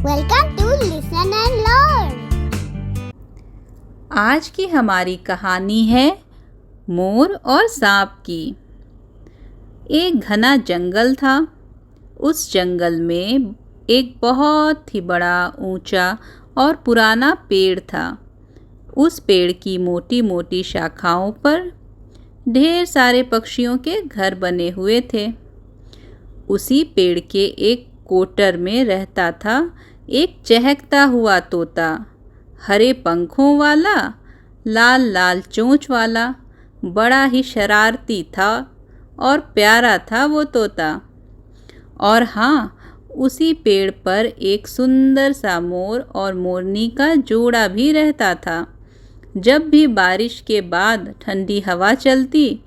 Welcome to Listen and Learn। आज की हमारी कहानी है मोर और सांप की। एक घना जंगल था। उस जंगल में एक बहुत ही बड़ा, ऊंचा और पुराना पेड़ था। उस पेड़ की मोटी मोटी शाखाओं पर ढेर सारे पक्षियों के घर बने हुए थे। उसी पेड़ के एक कोटर में रहता था एक चहकता हुआ तोता, हरे पंखों वाला, लाल लाल चोंच वाला। बड़ा ही शरारती था और प्यारा था वो तोता। और हाँ, उसी पेड़ पर एक सुंदर सा मोर और मोरनी का जोड़ा भी रहता था। जब भी बारिश के बाद ठंडी हवा चलती,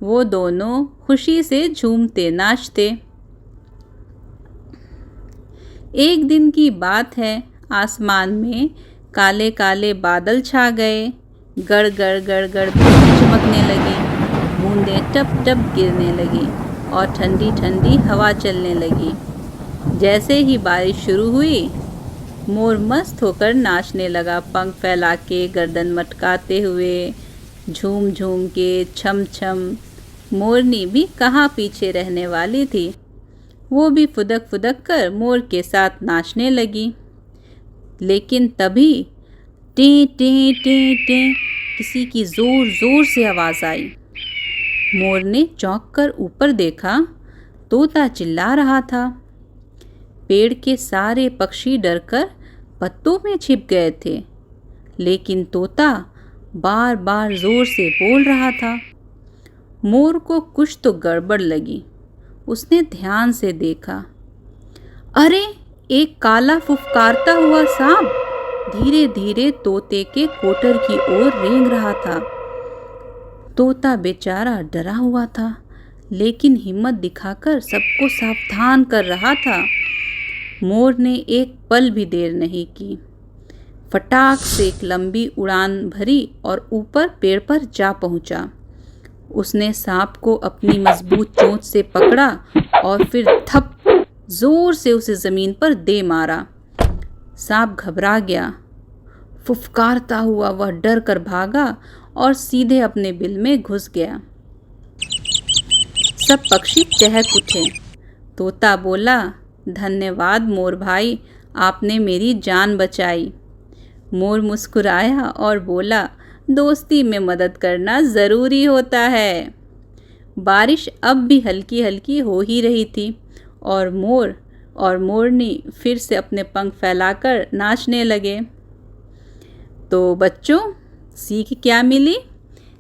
वो दोनों खुशी से झूमते नाचते। एक दिन की बात है, आसमान में काले काले बादल छा गए। गड़ गड़ गड़ गड़ बिजली चमकने लगी, बूंदें टप टप गिरने लगी और ठंडी ठंडी हवा चलने लगी। जैसे ही बारिश शुरू हुई, मोर मस्त होकर नाचने लगा, पंख फैला के, गर्दन मटकाते हुए, झूम झूम के, छम छम। मोरनी भी कहाँ पीछे रहने वाली थी। वो भी फुदक फुदक कर मोर के साथ नाचने लगी। लेकिन तभी टे टे टे टे किसी की जोर जोर से आवाज़ आई। मोर ने चौंक कर ऊपर देखा, तोता चिल्ला रहा था। पेड़ के सारे पक्षी डरकर पत्तों में छिप गए थे, लेकिन तोता बार बार जोर से बोल रहा था। मोर को कुछ तो गड़बड़ लगी। उसने ध्यान से देखा। अरे, एक काला फुफकारता हुआ सांप धीरे धीरे तोते के कोटर की ओर रेंग रहा था। तोता बेचारा डरा हुआ था, लेकिन हिम्मत दिखाकर सबको सावधान कर रहा था। मोर ने एक पल भी देर नहीं की। फटाक से एक लंबी उड़ान भरी और ऊपर पेड़ पर जा पहुंचा। उसने सांप को अपनी मजबूत चोंच से पकड़ा और फिर थप जोर से उसे जमीन पर दे मारा। सांप घबरा गया। फुफकारता हुआ वह डर कर भागा और सीधे अपने बिल में घुस गया। सब पक्षी चहक उठे। तोता बोला, धन्यवाद मोर भाई, आपने मेरी जान बचाई। मोर मुस्कुराया और बोला, दोस्ती में मदद करना ज़रूरी होता है। बारिश अब भी हल्की हल्की हो ही रही थी और मोर और मोरनी फिर से अपने पंख फैलाकर नाचने लगे। तो बच्चों, सीख क्या मिली?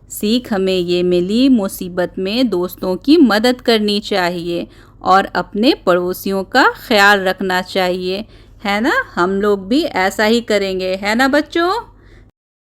सीख हमें ये मिली, मुसीबत में दोस्तों की मदद करनी चाहिए और अपने पड़ोसियों का ख्याल रखना चाहिए, है ना? हम लोग भी ऐसा ही करेंगे, है ना बच्चों?